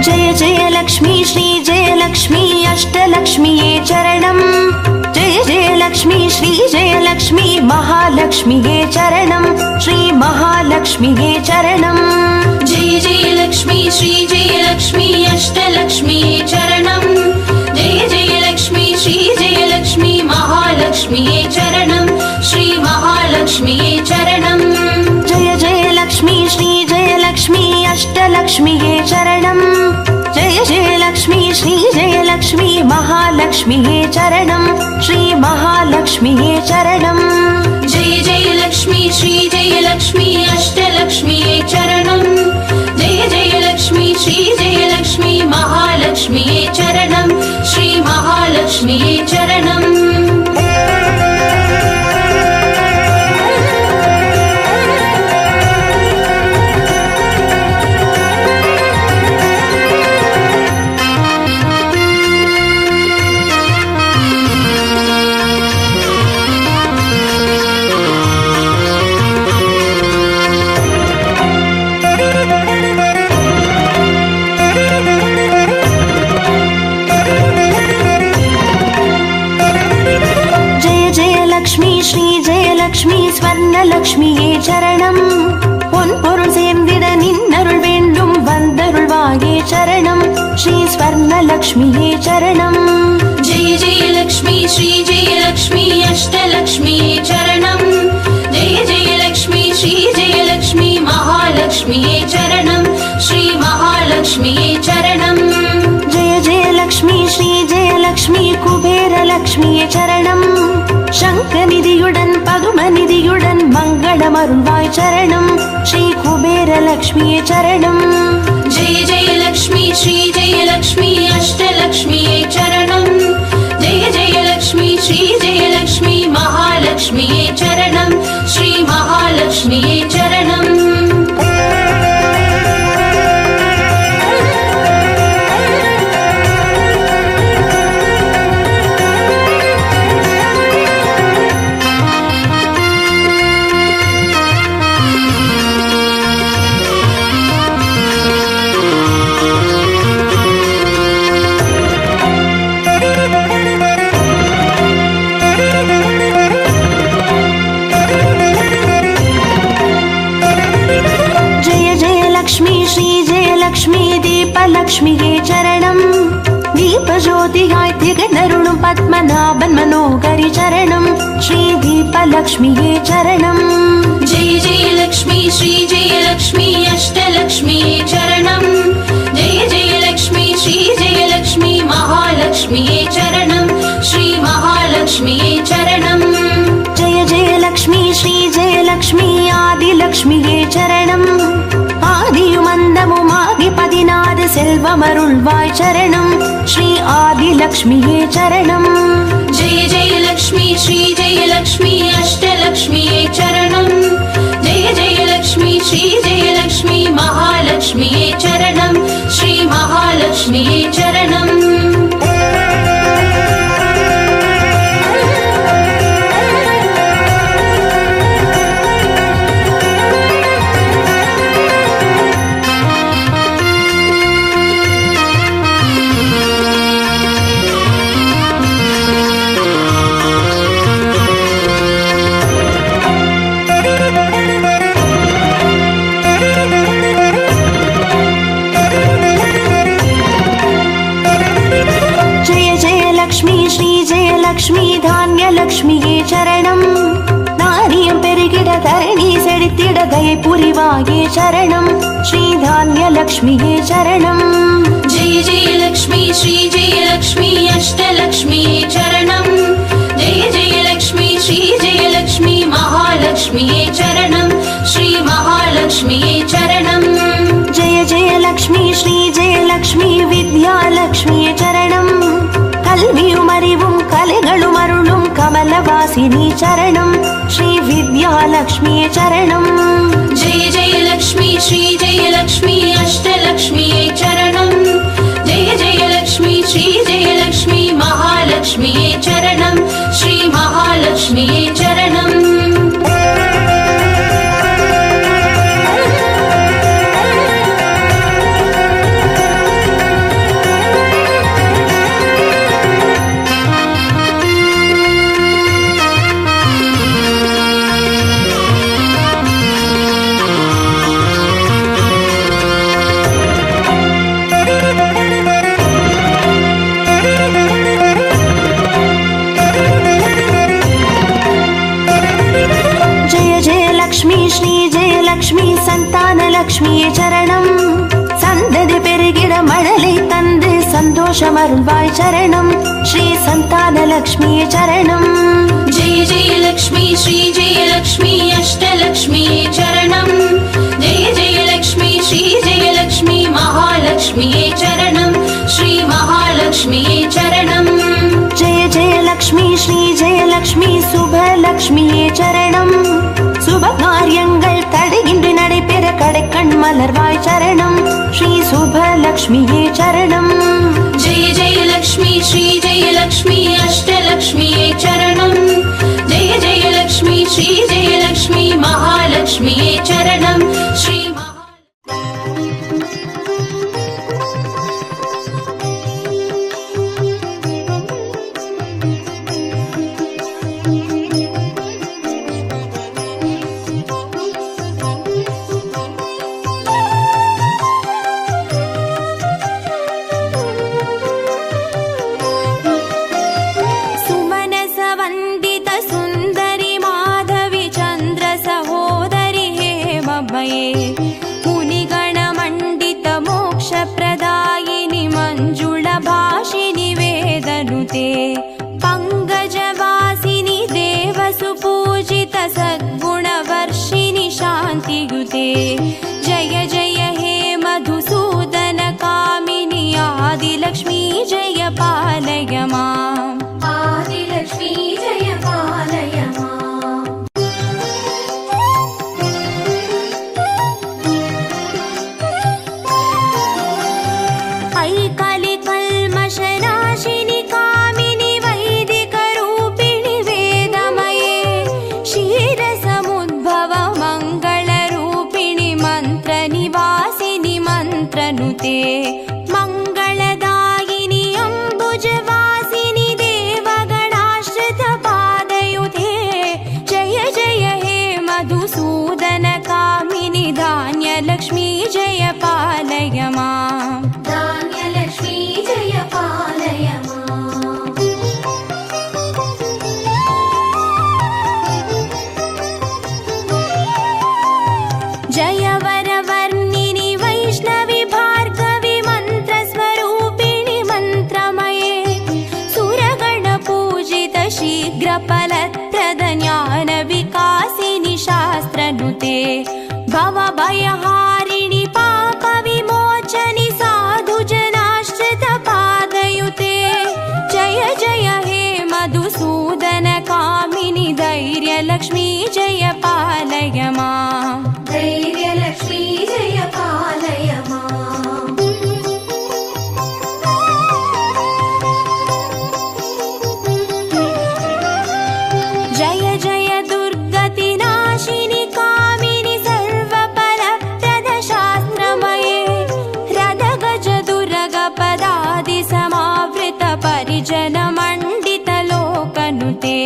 जय जय लक्ष्मी श्री जय लक्ष्मी अष्टलक्ष्मीये चरणम् जय जय लक्ष्मी श्री जय लक्ष्मी महालक्ष्मीये चरणम् श्री महालक्ष्मीये चरणम् जय जय लक्ष्मी श्री जय लक्ष्मी अष्टलक्ष्मीये चरणम् जय जय लक्ष्मी श्री जय लक्ष्मी महालक्ष्मीये चरणम् श्री महालक्ष्मीये चरणम् जय जय लक्ष्मी श्री जय लक्ष्मी अष्टलक्ष्मीये चरणम् जय जय लक्ष्मी श्री जय लक्ष्मी महालक्ष्मीये चरणम् श्री महालक्ष्मीये चरणम् जय जय लक्ष्मी श्री जय लक्ष्मी अष्टलक्ष्मीये चरणम् जय जय लक्ष्मी श्री जय लक्ष्मी महालक्ष्मीये चरणम् श्री महालक्ष्मीये चरणम् ஸ்வர்ணலக்ஷ்மியே சரணம் பொன் பொருள் சேர்ந்திட நின்னருள் வேண்டும் வந்தருள்வாயே சரணம் ஸ்ரீ ஸ்வர்ணலக்ஷ்மியே சரணம் जय जय लक्ष्मी श्री जय लक्ष्मी अष्टलक्ष्मीये चरणम् जय जय लक्ष्मी श्री जय लक्ष्मी महालक्ष्मीये चरणम् श्री महालक्ष्मीये चरणम् जय जय लक्ष्मी श्री जय लक्ष्मी कुबेरलक्ष्मिये चरणम् शङ्खनिधियुடன் பதுமநிதியுடன் மங்களமருள்வாய் சரணம் ஸ்ரீ குபேரலக்ஷ்மியே சரணம் जय जय लक्ष्मी श्री जय लक्ष्मी अष्टलक्ष्मीये चरणम् जय जय लक्ष्मी श्री जय लक्ष्मी महालक्ष्मीये चरणम् श्री महालक्ष्मीये चरणम् லக்ஷ்மியே சரணம் தீபஜோதியாய் திகழருளும் பத்மநாபன் மனோகரி சரணம் ஸ்ரீ தீபலக்ஷ்மியே சரணம் जय जय लक्ष्मी श्री जय लक्ष्मी अष्टलक्ष्मीये चरणम् जय जय लक्ष्मी श्री जय लक्ष्मी महालक्ष्मीये चरणम् श्री महालक्ष्मीये चरणम् जय जय लक्ष्मी श्री जय लक्ष्मी आदिलक्ष्मिये चरणम् ஆதியுமந்தமுமாகி 16 செல்வமருள்வாய் சரணம் ஸ்ரீ ஆதிலக்ஷ்மியே சரணம் जय जय लक्ष्मी श्री जय लक्ष्मी अष्टलक्ष्मीये चरणम् जय जय लक्ष्मी श्री जय लक्ष्मी महालक्ष्मीये चरणम् श्री महालक्ष्मीये चरणम् லக்ஷ்மி தானியலக்ஷ்மியே சரணம் தானியம் பெருகிட தரணி செழித்திட தயை புரிவாயே சரணம் ஸ்ரீ தானியலக்ஷ்மியே சரணம் जय जय लक्ष्मी श्री जय लक्ष्मी अष्टलक्ष्मीये चरणम् जय जय लक्ष्मी श्री जय लक्ष्मी महालक्ष्मीये चरणम् श्री महालक्ष्मीये चरणम् जय जय लक्ष्मी श्री जय लक्ष्मी विद्यालक्ष्मिये चरणम् கல்வியும் அறிவும் கலைகளும் அருளும் கமலவாசினி சரணம் ஸ்ரீ வித்யாலக்ஷ்மியே சரணம் जय जय लक्ष्मी श्री जय लक्ष्मी अष्टलक्ष्मीये चरणम् जय जय लक्ष्मी श्री जय लक्ष्मी महालक्ष्मीये चरणम् श्री महालक्ष्मीये चरणम् சந்தோஷமருள்வாய் சரணம் ஸ்ரீ சந்தானலக்ஷ்மியே சரணம். जय जय लक्ष्मी श्री जय लक्ष्मी अष्टलक्ष्मी चरणं जय जय लक्ष्मी श्री जय लक्ष्मी महालक्ष्मी चरणं श्री महालक्ष्मी चरणं. जय जय लक्ष्मी श्री जय लक्ष्मी சுபலக்ஷ்மியே சரணம். சுப காரியங்கள் தடையின்றி நடைபெற கடைக்கண் மலர்வாய் சரணம் ஸ்ரீ சுபலக்ஷ்மியே சரணம். जय जय लक्ष्मी श्री जय लक्ष्मी अष्टलक्ष्मी चरणं जय जय लक्ष्मी श्री जय लक्ष्मी महालक्ष्मी चरणं श्री मुनिगणमण्डित मोक्षप्रदायिनि मञ्जुळभाषिनि वेदनुते पङ्कजवासिनि देवसुपूजित सद्गुणवर्षिणि शान्तियुते. जय जय हे मधुसूदन कामिनि आदिलक्ष्मी जय पालय माम्. आदिलक्ष्मी जय पालय माम्. कल्मषनाशिनि कामिनि वैदिकरूपिणि वेदमये क्षीरसमुद्भव मङ्गलरूपिणि मन्त्रनिवासिनि मन्त्रनुते मङ्गलदायिनि अम्बुजवासिनि देवगणाश्रितपादयुते. जय जय हे मधुसूदन कामिनि धान्यलक्ष्मी जय पालय माम्. धान्यलक्ष्मी जय पालय माम्. जय वरवर्णिनि वैष्णवि भार्गवि मन्त्रस्वरूपिणि मन्त्रमये सुरगणपूजित शीघ्रफलप्रद ज्ञानविकासिनि शास्त्रनुते भवभयहारिणि पापविमोचनि साधुजनाश्रितपादयुते. जय जय हे मधुसूदन कामिनि धैर्यलक्ष्मी जय पालय माम्. धैर्यलक्ष्मी जय पालय माम्. जय जय दुर्गतिनाशिनि कामिनि सर्वफलप्रद शास्त्रमये रदगज दुर्गपदादि समावृत परिजनमण्डित लोकनुते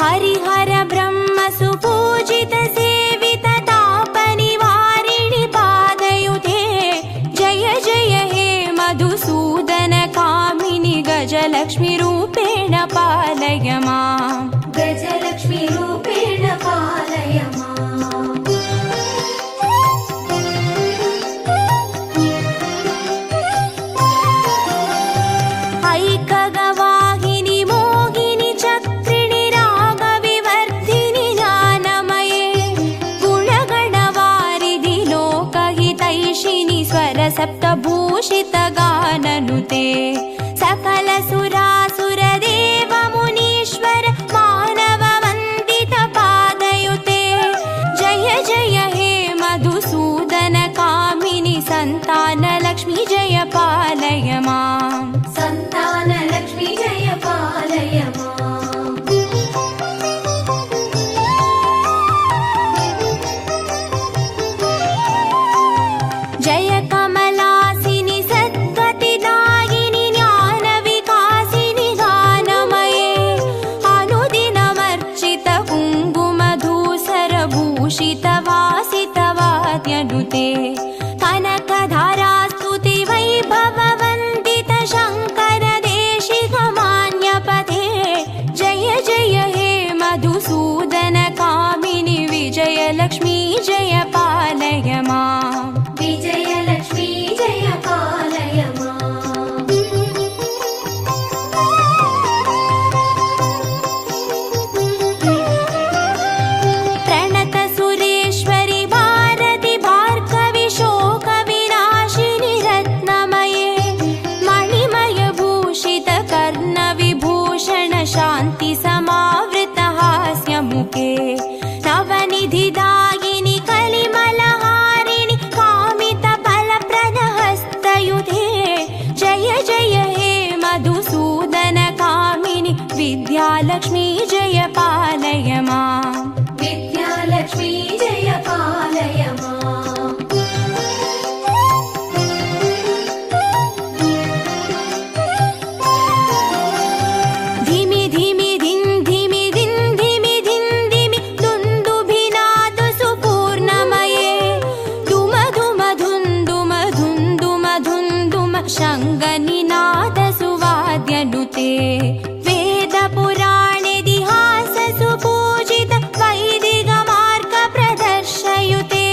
हरिहर ब्रह्म सुपूजित सेवित तापनिवारिणि पादयुते. जय जय हे मधुसूदन कामिनि गजलक्ष्मी रूपेण पालय माम्. गजलक्ष्मी रूपेण पालय माम्. ऐकगवाहिनि मोहिनि चक्रिणि रागविवर्धिनि ज्ञानमये गुणगणवारिधि लोकहितैषिणि स्वरसप्तभूषित गाननुते सकल सुरासुरदेव मुनीश्वर मानव वन्दित पादयुते. जय जय हे मधुसूदन कामिनि सन्तानलक्ष्मी जय पालय माम्. सन्तानलक्ष्मी जय पालय माम्. जय कमलासिनि सद्गतिदायिनि ज्ञानविकासिनि गानमये अनुदिनमर्चित कुङ्कुमधूसरभूषित वासितवाद्यनुते कनकधारास्तुति वैभववन्दित शङ्कर शङ्गनिनाद सुवाद्यनुते वेद पुराणेतिहास सुपूजित वैदिक मार्ग प्रदर्शयुते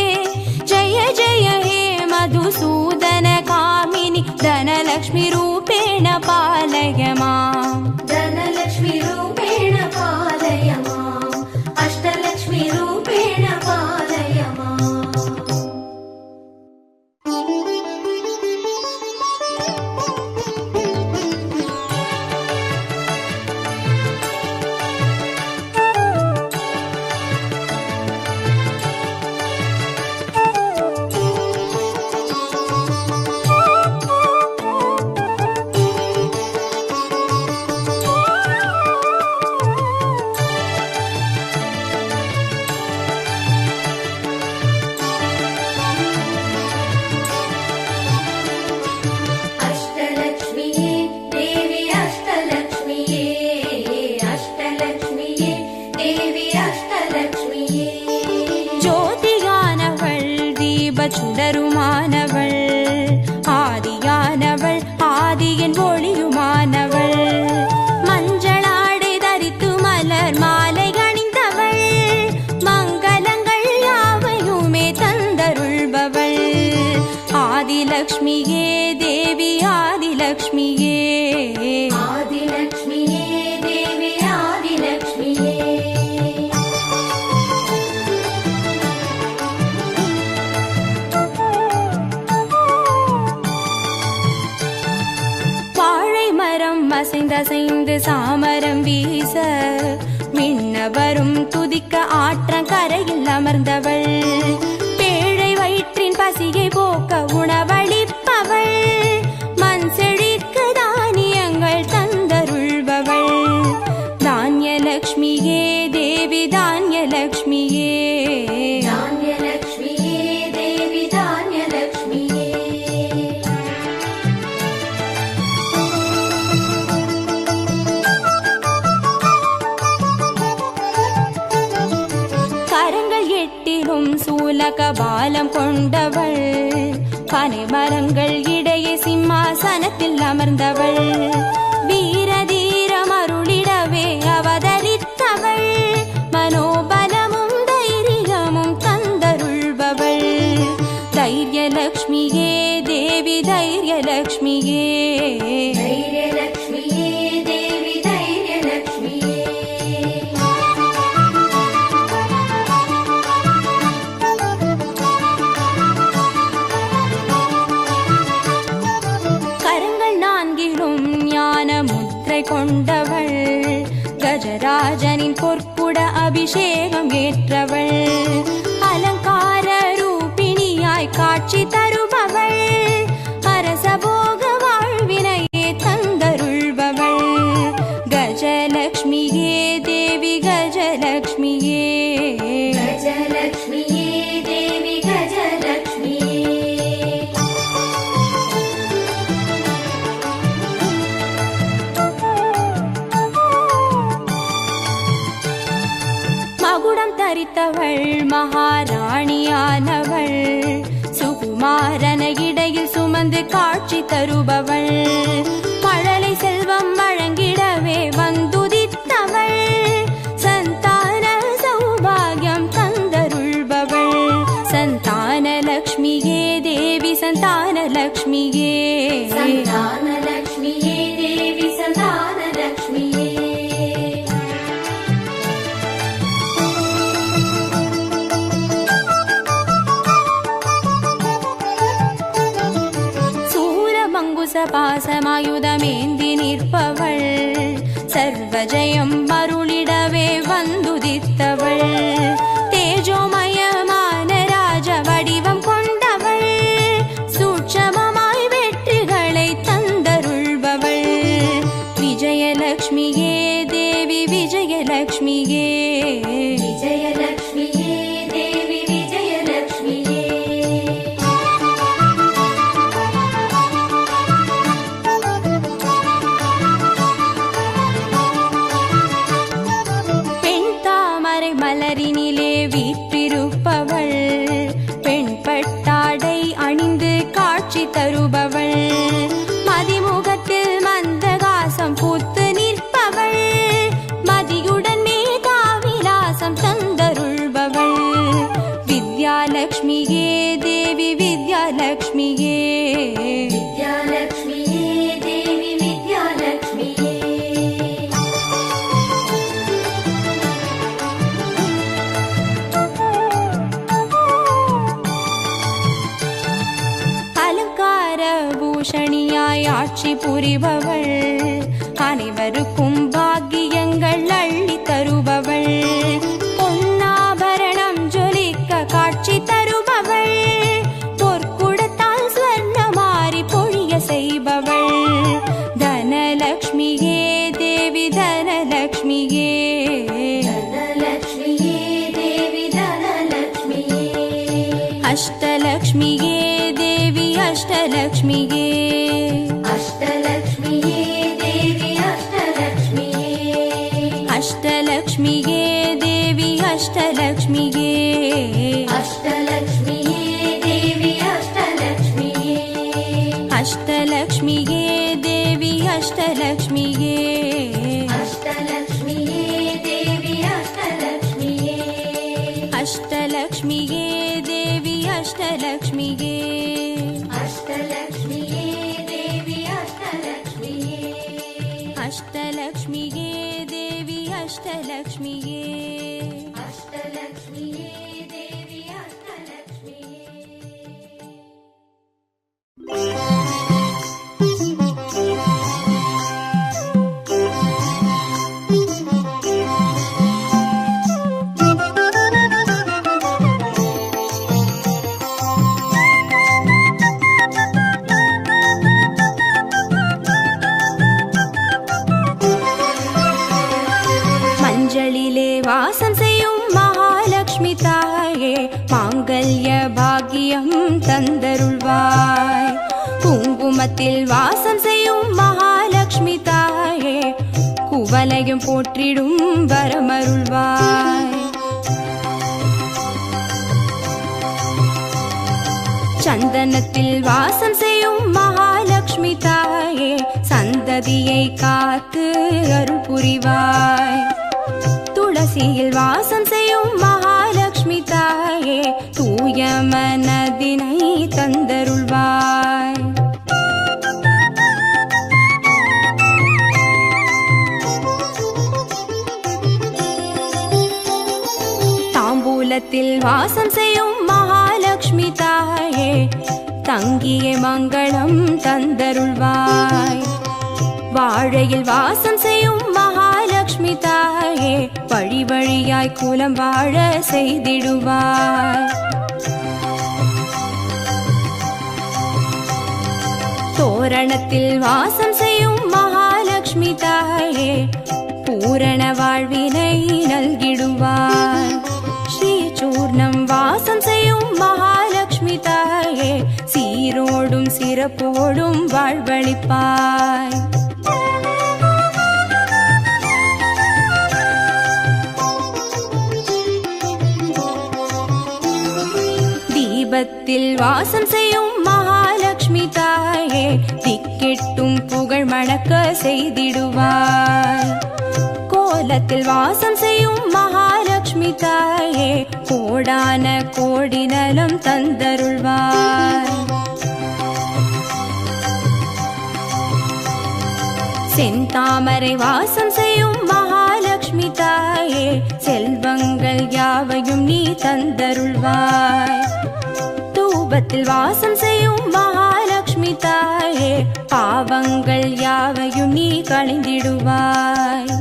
जय जय हे मधुसूदन कामिनि धनलक्ष्मी रूपेण पालय माम् धनलक्ष्मी रूपेण पालय माम् अष्टलक्ष्मी रूपेण पालय माम् சுடருமானவள் ஆதியானவள் ஆதியின் ஒளியுமானவள் மஞ்சளாடை தரித்து மலர் மாலை அணிந்தவள் மங்களங்கள் யாவையுமே தந்தருள்பவள் ஆதிலக்ஷ்மியே தேவி ஆதிலக்ஷ்மியே ஆதிலக்ஷ்மியே தேவி ஆதிலக்ஷ்மியே அசைந்து சாமரம் வீச மின்னவரும் துதிக்க ஆற்றங்கரையில் அமர்ந்தவள் பேழை வயிற்றின் பசியை போக்க உணவளிப்பவள் மண் செழிக்க தானியங்கள் தந்தருள்பவள் தானியலக்ஷ்மியே தேவி தானியலக்ஷ்மியே தானியலக்ஷ்மியே தேவி தானியலக்ஷ்மியே சூலகபாலம் கொண்டவள் பனை மரங்கள் இடையே சிம்மாசனத்தில் அமர்ந்தவள் வீரதீரம் அருளிடவே அவதரித்தவள் மனோபலமும் தைரியமும் தந்தருள்பவள் தைரியலக்ஷ்மியே தேவி தைரியலக்ஷ்மியே தைரியலக்ஷ்மியே தேவி தைரியலக்ஷ்மியே கொண்டவள் கஜராஜனின் பொற்குட அபிஷேகம் ஏற்றவள் அலங்கார ரூபிணியாய் காட்சி தருபவள் அரசபோக வாழ்வினையே தந்தருள்பவள் கஜலக்ஷ்மியே தேவி கஜலக்ஷ்மியே கஜலக்ஷ்மியே தேவி கஜலக்ஷ்மியே மகுடம் தரித்தவள் மகாராணியானவள் சுகுமாரன இடையில் சுமந்து காட்சி தருபவள் மழலை செல்வம் வழங்கிடவே வந்துதித்தவள் சந்தான சௌபாகியம் தந்தருள்பவள் சந்தானலக்ஷ்மியே தேவி சந்தானலக்ஷ்மியே சந்தானலக்ஷ்மியே தேவி சந்தானலக்ஷ்மியே பாசமாயுதமேந்தி நிற்பவள் சர்வஜயம் அருளிடவே வந்துதித்தவள் தேஜோமயமான ராஜ வடிவம் கொண்டவள் சூட்சமமாய் வெற்றிகளை தந்தருள்பவள் விஜயலக்ஷ்மியே தேவி விஜயலக்ஷ்மியே விஜயலக்ஷ்மியே தேவி விஜயலக்ஷ்மியே மலரி பூஷணியாய் ஆட்சி புரிபவள், அனைவருக்கும் பாக்கியங்கள் அள்ளி தருபவள், பொன்னாபரணம் ஜொலிக்க காட்சி தருபவள், பொற்குடத்தால் ஸ்வர்ணமாரி பொழிய செய்பவள், தனலக்ஷ்மியே தேவி தனலக்ஷ்மியே, தனலக்ஷ்மியே தேவி தனலக்ஷ்மியே, அஷ்டலக்ஷ்மியே தேவி அஷ்டலக்ஷ்மியே, அஷ்டலக்ஷ்மியே தேவி அஷ்டலக்ஷ்மியே, அஷ்டலக்ஷ்மியே தேவி அஷ்டலக்ஷ்மியே, அஷ்டலக்ஷ்மியே தேவி அஷ்டலக்ஷ்மியே, அஷ்டலக்ஷ்மியே தேவி அஷ்டலக்ஷ்மியே, அஷ்டலக்ஷ்மியே தேவி அஷ்டலக்ஷ்மியே, அஷ்டலக்ஷ்மியே தேவி அஷ்டலக்ஷ்மியே, அஷ்டலக்ஷ்மியே தேவி அஷ்டலக்ஷ்மியே, அஷ்டலக்ஷ்மியே தேவி அஷ்டலக்ஷ்மியே, அஷ்டலக்ஷ்மியே தேவி அஷ்டலக்ஷ்மியே. மஞ்சளிலே வாசம் செய்யும் மகாலட்சுமி தாயே, மாங்கல்ய பாக்கியம் தந்தருள்வாய், குங்குமத்தில் வாசம் செய்யும் மகாலட்சுமி தாயே, குவலையும் போற்றிடும் வரமருள்வாய், சந்தனத்தில் வாசம் செய்யும் மகாலட்சுமி தாயே, சந்ததியை காத்து அருள் புரிவாய், துளசியில் வாசம் செய்யும் மகாலட்சுமி தாயே, தூய மனதினை தந்தருள்வாய், தாம்பூலத்தில் வாசம் செய்யும் மகாலட்சுமி தாயே, தங்கிய மங்களம் தந்தருள்வாய், வாழையில் வாசம் செய்யும் மகாலட்சுமி தாயே, வழி வழியாய் குலம் வாழ செய்திடுவாய், தோரணத்தில் வாசம் செய்யும் மகாலட்சுமி தாயே, பூரண வாழ்வினை நல்கிடுவாய், ஸ்ரீசூர்ணம் வாசம் செய்யும் மகாலட்சுமி தாயே, சீரோடும் சிறப்போடும் வாழ்வளிப்பாய், தீபத்தில் வாசம் செய்யும் மகாலட்சுமி தாயே, திக்கெட்டும் புகழ் மணக்க செய்திடுவாய், கோலத்தில் வாசம் செய்யும் மகாலட்சுமி தாயே, கோடான கோடி நலம் தந்தருள்வாய், செந்தாமரை வாசம் செய்யும் மகாலட்சுமி தாயே, செல்வங்கள் யாவையும் நீ தந்தருள்வாய், தூபத்தில் வாசம் செய்யும் மகாலட்சுமி தாயே, பாவங்கள் யாவையும் நீ களைந்திடுவாய்,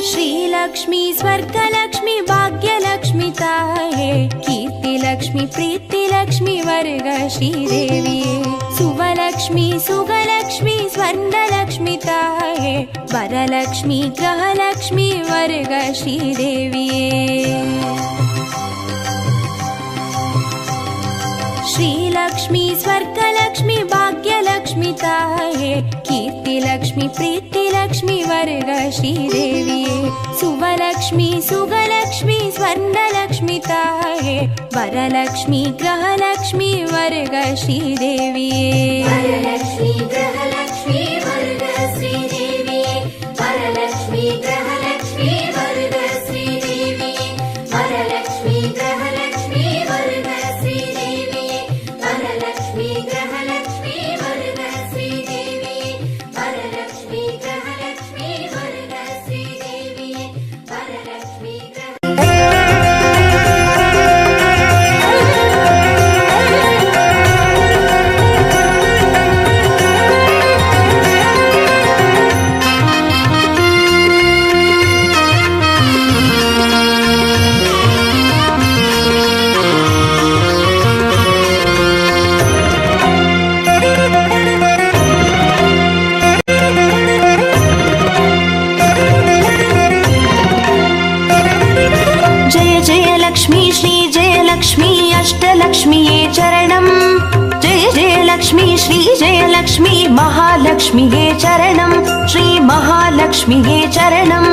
श्रीलक्ष्मी स्वर्गलक्ष्मी भाग्यलक्ष्मी ताये, कीर्तिलक्ष्मी प्रीतिलक्ष्मी वर्ग श्रीदेविये, सुवलक्ष्मी सुगलक्ष्मी स्वर्णलक्ष्मी ताये, वरलक्ष्मी ग्रहलक्ष्मी वर्ग श्रीदेविये, श्रीलक्ष्मी स्वर्गलक्ष्मी भाग्यलक्ष्मी ताये, कीर्तिलक्ष्मी प्रीतिलक्ष्मी वर्ग श्रीदेविये, सुवलक्ष्मी सुगलक्ष्मी स्वर्णलक्ष्मी ताये, वरलक्ष्मी ग्रहलक्ष्मी वर्ग श्रीदेविये, वरलक्ष्मी ग्रहलक्ष्मी वर्ग श्रीदेविये, वरलक्ष्मी ग्रहलक्ष्मी वर्ग श्रीदेविये, वरलक्ष्मी ग्रहलक्ष्मी वर्ग श्रीदेविये, वरलक्ष्मी ग्रहलक्ष्मी वर्ग श्रीदेविये, वरलक्ष्मी ग्रहलक्ष्मी वर्ग श्रीदेविये, वरलक्ष्मी जयलक्ष्मी श्रीजयलक्ष्मी अष्टलक्ष्म्ये चरणम् जय जयलक्ष्मी श्रीजयलक्ष्मी महालक्ष्म्ये चरणम् श्री महालक्ष्म्ये चरणम्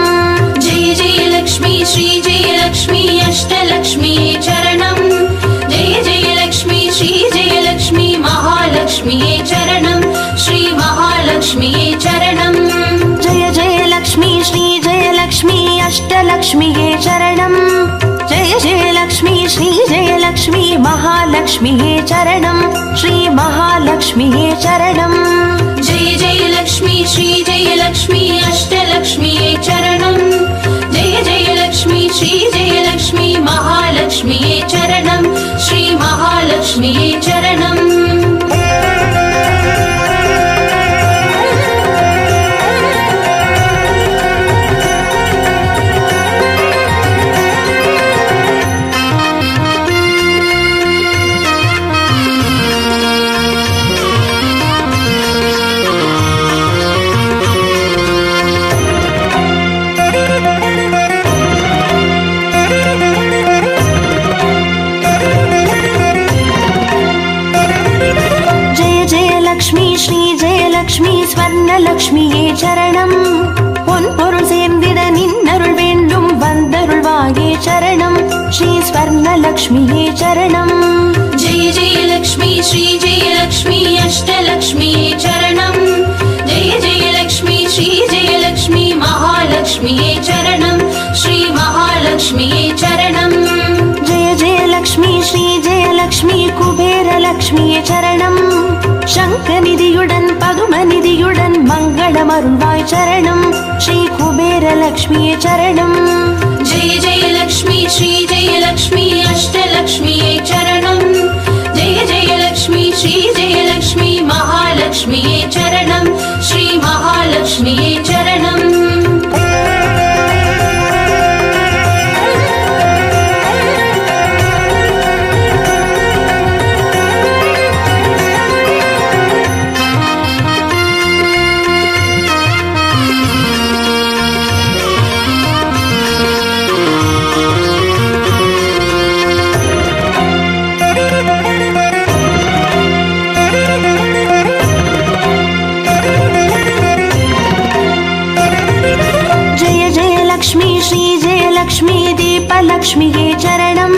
जय जयलक्ष्मी श्रीजयलक्ष्मी अष्टलक्ष्म्ये चरणम् जय जयलक्ष्मी श्रीजयलक्ष्मी महालक्ष्म्ये चरणम् श्री महालक्ष्म्ये चरणम् जय जयलक्ष्मी श्रीजयलक्ष्मी अष्टलक्ष्म्ये चरणम् जय जयलक्ष्मी श्रीजयलक्ष्मी महालक्ष्म्ये चरणम् श्री महालक्ष्म्ये चरणम् जय जयलक्ष्मी श्रीजयलक्ष्मी अष्टलक्ष्म्ये चरणम् जय जयलक्ष्मी श्रीजयलक्ष्मी महालक्ष्म्ये चरणम् श्री महालक्ष्म्ये चरणम् श्रीजयलक्ष्मी स्वर्णलक्ष्म्ये चरणम् பொன்பொருள் சேர்ந்திட நின்னருள் வேண்டும் வந்தருள்வாயே சரணம் ஸ்ரீ ஸ்வர்ணலக்ஷ்மியே சரணம் जय जयलक्ष्मी श्रीजयलक्ष्मी अष्टलक्ष्म्ये चरणम् जय जयलक्ष्मी श्रीजयलक्ष्मी महालक्ष्म्ये चरणम् श्री महालक्ष्म्ये चरणम् जय जयलक्ष्मी श्रीजयलक्ष्मी குபேரலக்ஷ்மியே சரணம் சங்கநிதியுடன் பதுமநிதியுடன் மங்களமருள்வாய் சரணம் ஸ்ரீ குபேரலக்ஷ்மியே சரணம் जय जयलक्ष्मी श्रीजयलक्ष्मी अष्टलक्ष्म्ये चरणम् जय जयलक्ष्मी श्रीजयलक्ष्मी महालक्ष्म्ये चरणम् श्री महालक्ष्म्ये चरणम् லக்ஷ்மியே சரணம்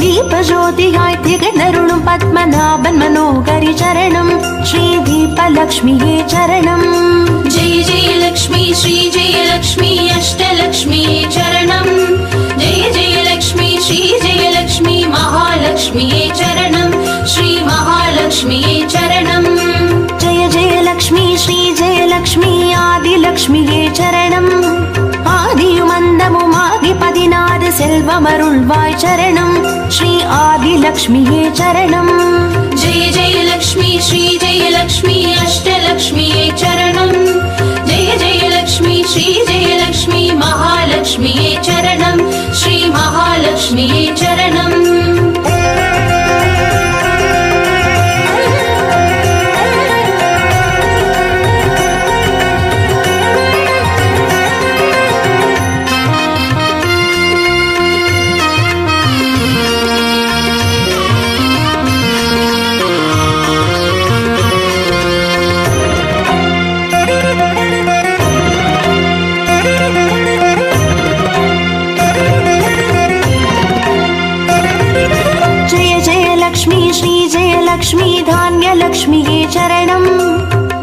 தீபஜோதியாய் திகழ்ந்தருளும் பத்மநாபன் மனோகரி சரணம் ஸ்ரீ தீபலக்ஷ்மியே சரணம் जय जयलक्ष्मी श्रीजयलक्ष्मी अष्टलक्ष्म्ये चरणम् जय जयलक्ष्मी श्रीजयलक्ष्मी महालक्ष्म्ये चरणम् श्री महालक्ष्म्ये चरणम् जय जयलक्ष्मी श्रीजयलक्ष्मी आदिलक्ष्मिये சரணம் ஆதியுமந்தமுமாகி 16 செல்வமருள்வாய் சரணம் ஸ்ரீ ஆதிலக்ஷ்மியே சரணம் जय जयलक्ष्मी श्रीजयलक्ष्मी अष्टलक्ष्म्ये चरणम् जय जयलक्ष्मी श्रीजयलक्ष्मी महालक्ष्म्ये चरणम् श्री महालक्ष्म्ये चरणम् லக்ஷ்மி தானியலக்ஷ்மியே சரணம்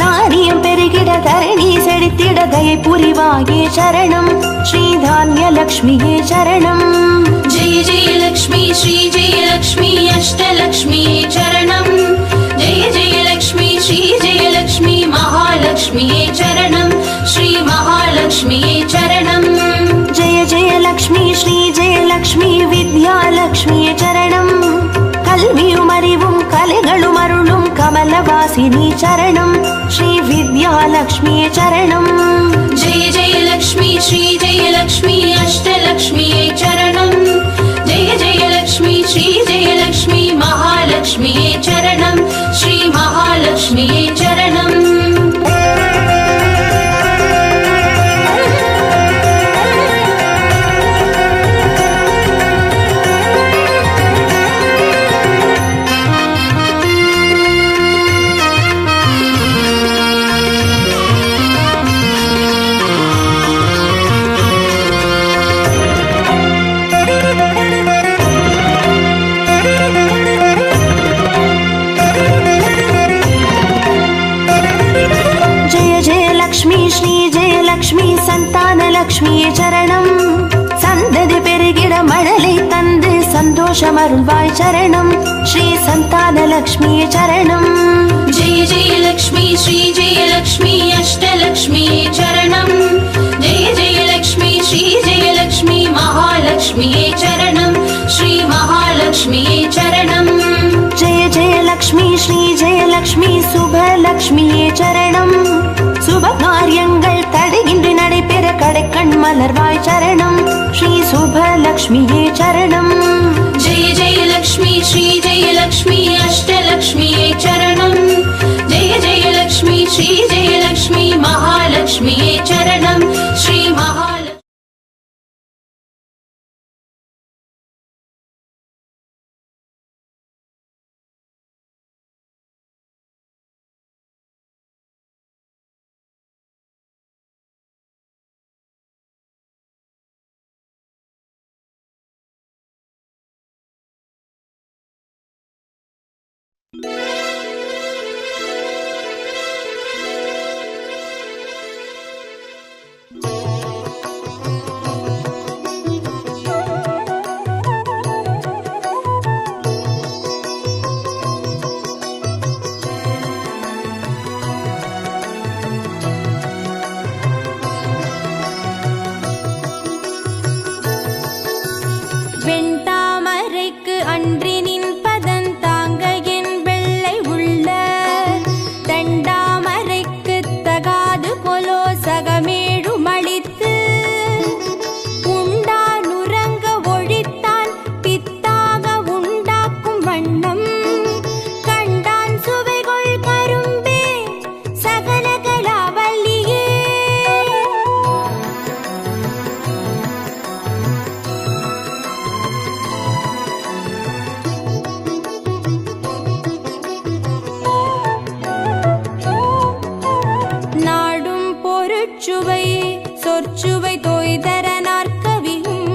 நாரியம் பெருகிட தரணி செழித்திட தயை புரிவாயே சரணம் ஸ்ரீ தானியலக்ஷ்மியே சரணம் जय जयलक्ष्मी श्रीजयलक्ष्मी अष्टलक्ष्म्ये चरणम् जय जयलक्ष्मी श्रीजयलक्ष्मी महालक्ष्म्ये चरणम् श्री महालक्ष्म्ये चरणम् जय जयलक्ष्मी श्रीजयलक्ष्मी विद्यालक्ष्मिये चरणम् கல்வியும் அறிவும் கலைகளும் அருளும் கமலவாசினி சரணம் ஸ்ரீ வித்யாலக்ஷ்மியே சரணம் जय जयलक्ष्मी श्रीजयलक्ष्मी अष्टलक्ष्म्ये चरणम् जय जयलक्ष्मी श्रीजयलक्ष्मी महालक्ष्म्ये चरणम् श्री महालक्ष्म्ये चरणम् லக்ஷ்மியே சரணம். சந்ததி பெருகிட மழலை தந்து சந்தோஷம் அருள்வாய் சரணம். ஸ்ரீ சந்தான லக்ஷ்மியே சரணம். जय जय लक्ष्मी श्री जय लक्ष्मी अष्टलक्ष्मी चरणं. जय जय लक्ष्मी श्री जय लक्ष्मी महालक्ष्मी चरणं. श्री महालक्ष्मी चरणं. जय जय लक्ष्मी श्री जय लक्ष्मी சுபலக்ஷ்மியே சரணம். சுப காரியங்கள் தடையின்றி நடைபெற கடைக்கண் மலர்வாய் சரணம். ஸ்ரீ சுபலக்ஷ்மியே சரணம். जय जय लक्ष्मी श्री जय लक्ष्मी अष्टलक्ष्मी चरणं. जय जय लक्ष्मी श्री जय लक्ष्मी महालक्ष्मी चरणं. श्री महालक्ष्मी வெண்தாமரைக்கு அன்றினின் பதந்தாங்க என் வெள்ளை உள்ள தண்டாமரைக்கு தகாது கொலோ சகமேழு மளித்து உண்டான் உறங்க ஒழித்தான் பித்தாக உண்டாக்கும் வண்ணம் கண்டான் சுவைகொள் கரும்பே சகலகலாவல்லியே. நாடும் பொருட்சுவை சொற்சுவை தோய்தர நாற்கவியும்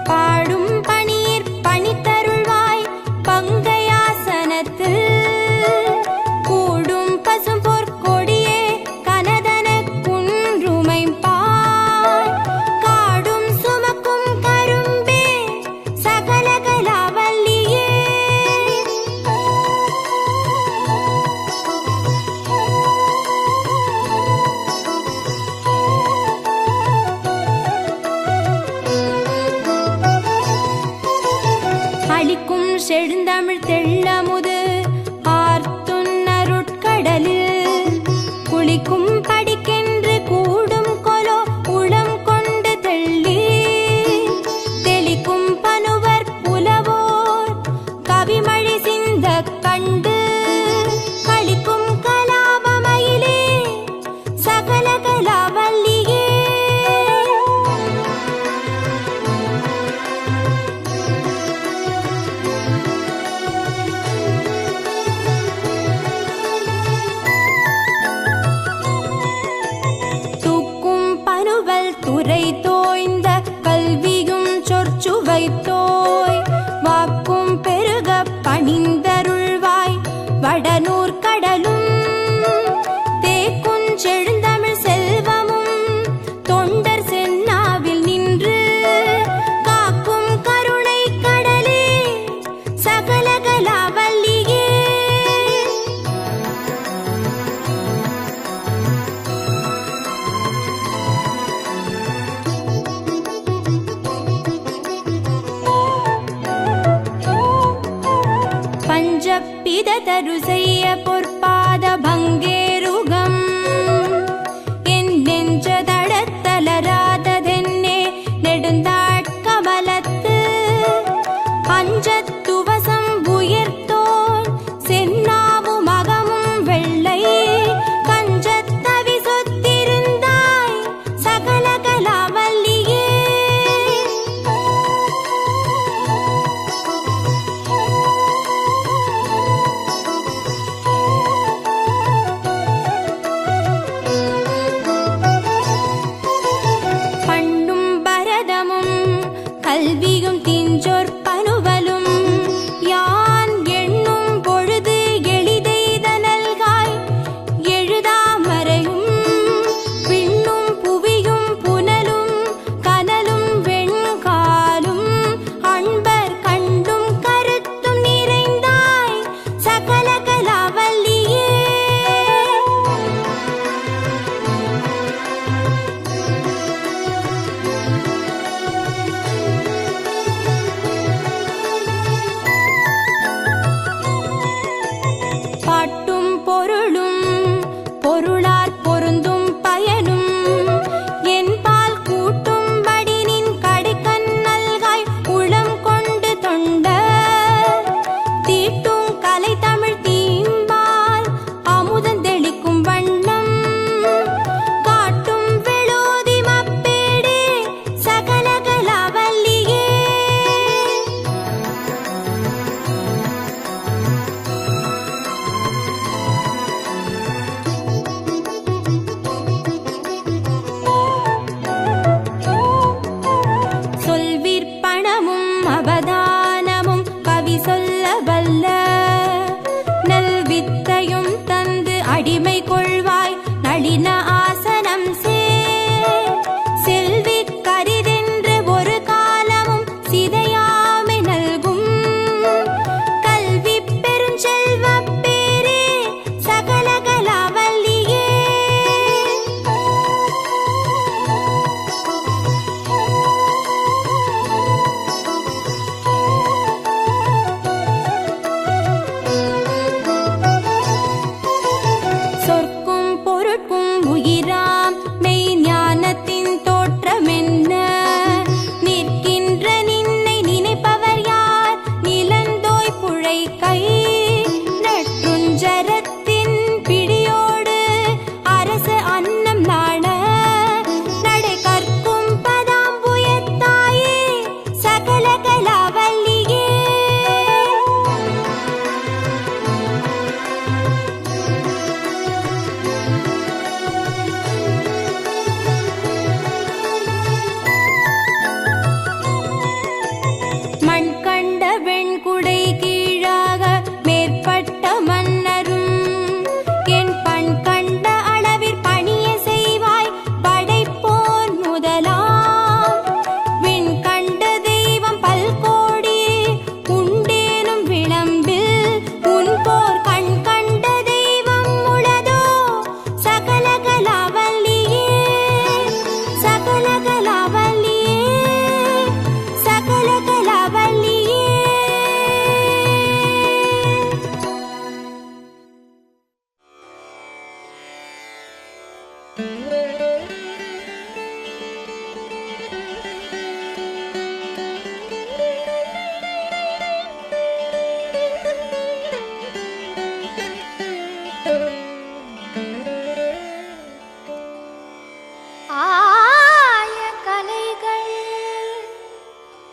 பாடும் பணீர் பணித்தருள்வாய் பங்கையாசனத்து கூடும் பசும் பொற்கொடியே கனதன குன்றுமைப்பாய் காடும் சுமக்கும் கரும்பே சகலகலாவல்லியே. அளிக்கும் செழுந்தமிழ் தெள்ளமுது ஆர்த்துன்னருட்கடலில் குளிக்கும் படிக்கென்று கூடும் கொலோ உளம் கொண்டு தெள்ளி தெளிக்கும் பனுவர் புலவோர் கவிமழை சிந்த கண்டு களிக்கும் கலாபமயிலே சகலகலாவல்லியே. தூக்கும் பனுவல் துறை தோய்ந்த கல்வியும் சொற்சுவை தோய் வாக்கும் பெருக பணிந்தருள்வாய் வடநூர் கடலும் தேக்குஞ் செழுந்தமிழ் செல்வமும் தொண்டர் சென்னாவில் நின்று காக்கும் கருணை கடலே சகலகலாவல்லியே. பஞ்சப்பித தரு செய்ய பொற்பாத பங்கேருகம் என் நெஞ்ச தடத்தலராததென்னே நெடுந்தாட்கமலத்து அஞ்சத்துவசம் உயர்த்தோன் சென்னாவு மகமும் வெள்ளை கஞ்சத்தவி சொத்திருந்தாய் சகலகலாவல்லியே.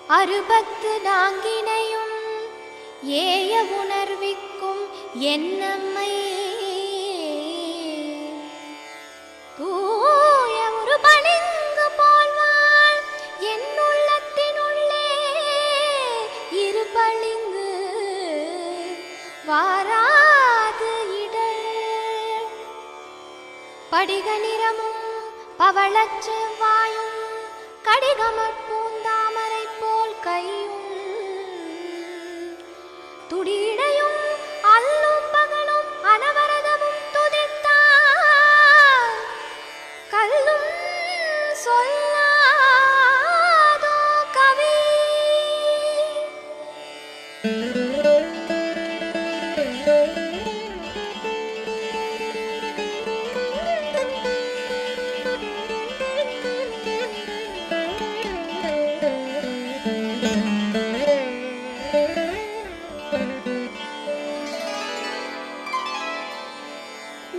அறுபத்து நான்கினையும் ஏய உணர்விக்கும் என்னம்மை தூய ஒரு பளிங்கு போல்வாள் என் உள்ளத்தினுள்ளே இரு பளிங்கு வாராது இடர் படிக நிறமும் பவளச் செவ்வாயும் கடிகமற் பூந்தாமரை போல் கையும் துடிடையும் அல்லும் பகலும் அனவரதமும் துதித்தார் கல்லும் சொல்லாதோ கவி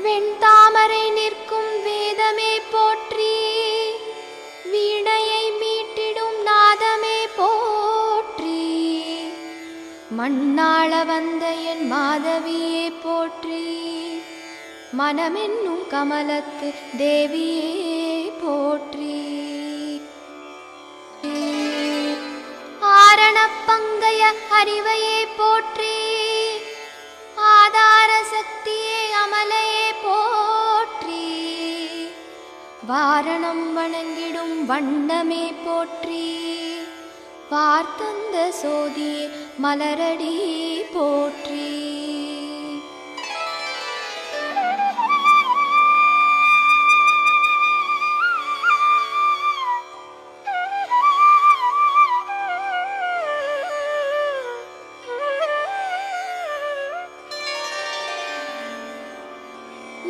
வெண்தாமரை நிற்கும் வேதமே போற்றி வீணையை மீட்டிடும் நாதமே போற்றி மண்ணாள வந்த என் மாதவியே போற்றி மனமென்னும் கமலத்து தேவியே போற்றி ஆரணப்பங்கைய அறிவையே போற்றி ஆதார சக்தியே அமலையே போற்றி வாரணம் வணங்கிடும் வண்ணமே போற்றி வார்த்தந்த சோதியே மலரடி போற்றி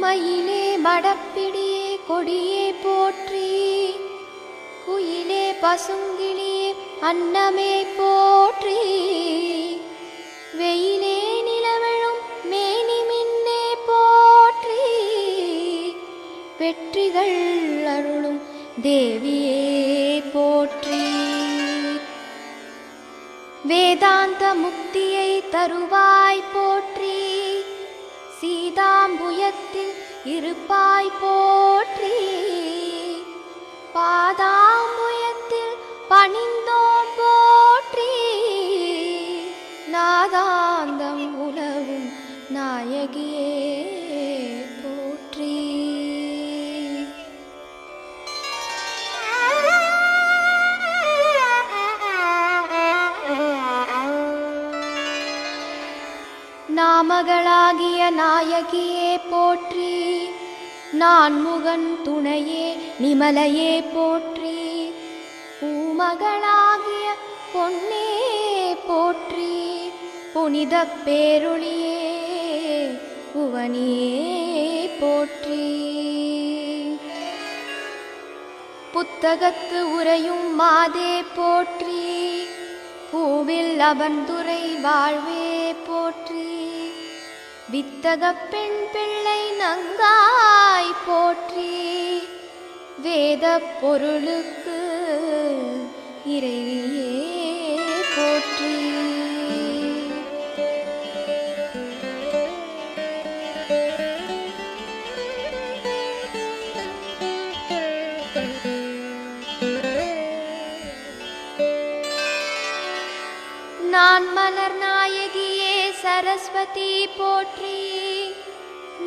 மயிலே மடப்பிடியே கொடியே போற்றி குயிலே பசுங்கிளியே அன்னமே போற்றி வெயிலே நிலவழும் மேனி மின்னே போற்றி வெற்றிகள் அருளும் தேவியே போற்றி வேதாந்த முக்தியை தருவாய் போற்றி சீதாம்புயத்தில் இருப்பாய் போற்றி பாதாம்புயத்தில் பணிந்தோம் போற்றி நாதாந்தம் உலவும் நாயகியே போற்றி நாமகளாகிய நாயகியே போற்றி நான்முகன் துணையே நிமலையே போற்றி பூமகளாகிய பொன்னே போற்றி புனித பேருளியே புவனியே போற்றி புத்தகத்து உரையும் மாதே போற்றி பூவில் அவன்துறை வாழ்வே போற்றி வித்தக பெண் பிள்ளை நங்காய் போற்றி வேத பொருளுக்கு இறைவியே போற்றி நான் மலர் நாயகியே சரஸ்வதி போற்றி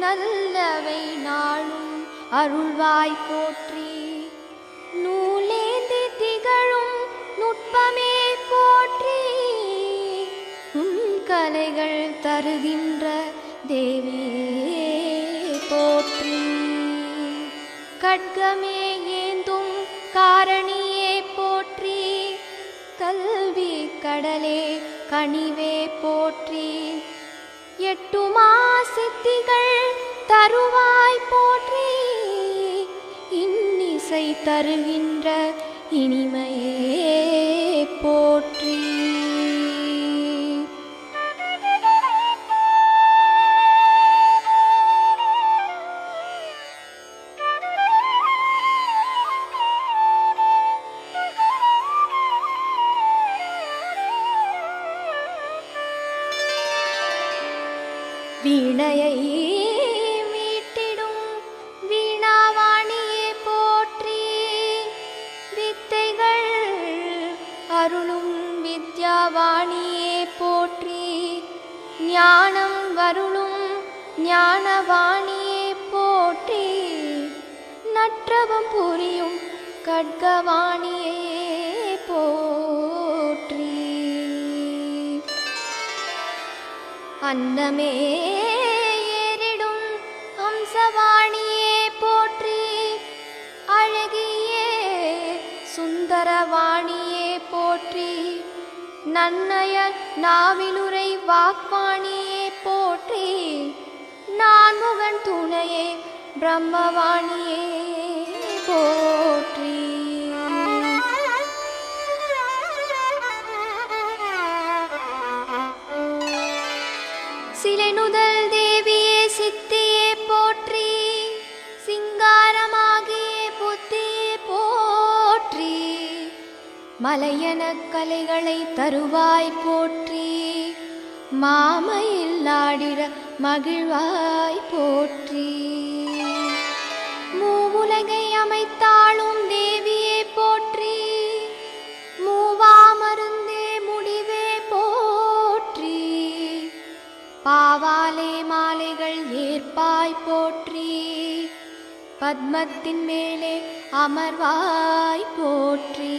நல்லவை நாளும் அருள்வாய் போற்றி நூலேந்தி திகழும் நுட்பமே போற்றி கலைகள் தருகின்ற தேவியே போற்றி கட்கமே ஏந்தும் காரணியே போற்றி கல்வி கடலே கனிவே போற்றி எட்டுமா சித்திகள் தருவாய் போற்றி இன்னிசை தருகின்ற இனிமையே போற்றி வீணையை மீட்டிடும் வீணாவாணியே போற்றி, வித்தைகள் அருளும் வித்யாவாணியே போற்றி, ஞானம் வருளும் ஞானவாணியே போற்றி, நற்றவம் புரியும் கட்கவாணியே போற்றி. அன்னமே ஏறிடும் ஹம்சவாணியே போற்றி, அழகியே சுந்தரவாணியே போற்றி, நன்னய நாவிலுரை வாக்வாணியே போற்றி, நான்முகன் துணையே பிரம்மவாணியே போற்றி. சிலைநுதல் தேவியே சித்தியே போற்றி, சிங்காரமாகிய புத்தியே போற்றி, மலையன கலைகளை தருவாய் போற்றி, மாமையில் ஆடிட மகிழ்வாய் போற்றி, மூவுலகை அமைத்தாளும் தேவியே போற்றி, மூவா மருந்தே முடிவே போற்றி, பாவாலே மாலைகள் ஏற்பாய் போற்றி, பத்மத்தின் மேலே அமர்வாய் போற்றி.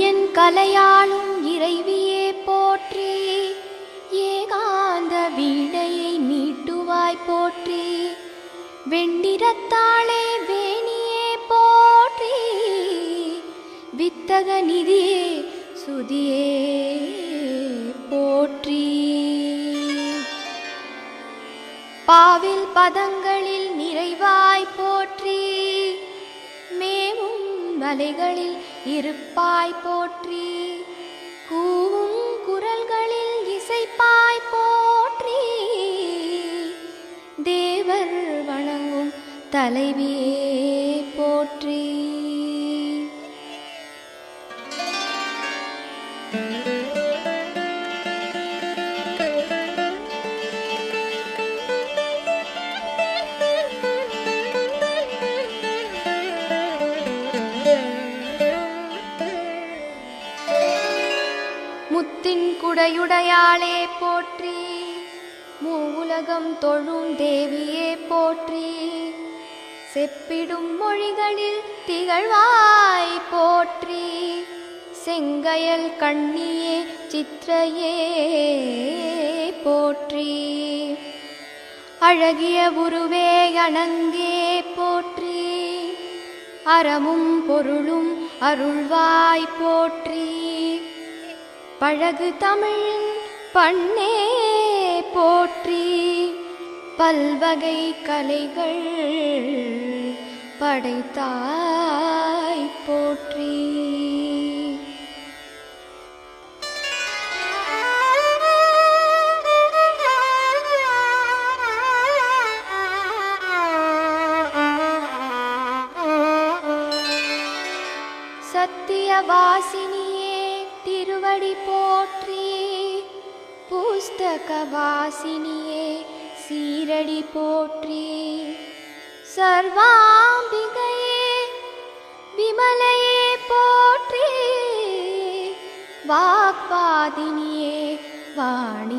என் கலையாளும் இறைவியே போற்றி, ஏகாந்த வீணையை மீட்டுவாய் போற்றி, வெண்டிரத்தாளே வேணியே போற்றி, வித்தக நிதியே சுதியே போற்றி, பாவில் பதங்களில் நிறைவாய் போற்றி, மேவும் மலைகளில் இருப்பாய் போற்றி, கூவும் குரல்களில் இசைப்பாய் போற்றி, தேவர் வணங்கும் தலைவியே போற்றி. முத்தின் குடையுடையாளே போற்றி, மூவுலகம் தொழும் தேவியே போற்றி, செப்பிடும் மொழிகளில் திகழ்வாய் போற்றி, செங்கயல் கண்ணியே சித்திரையே போற்றி, அழகிய உருவே அணங்கே போற்றி, அறமும் பொருளும் அருள்வாய் போற்றி, பழகு தமிழின் பண்ணே போற்றி, பல்வகை கலைகள் படைத்தாய் போற்றி. சத்தியவாசினியே திருவடி போற்றி, புஸ்தகவாசினியே சீரடி போற்றி, சர்வாம்பிகையே விமலையே போற்றி, வாக்பாதினியே வாணி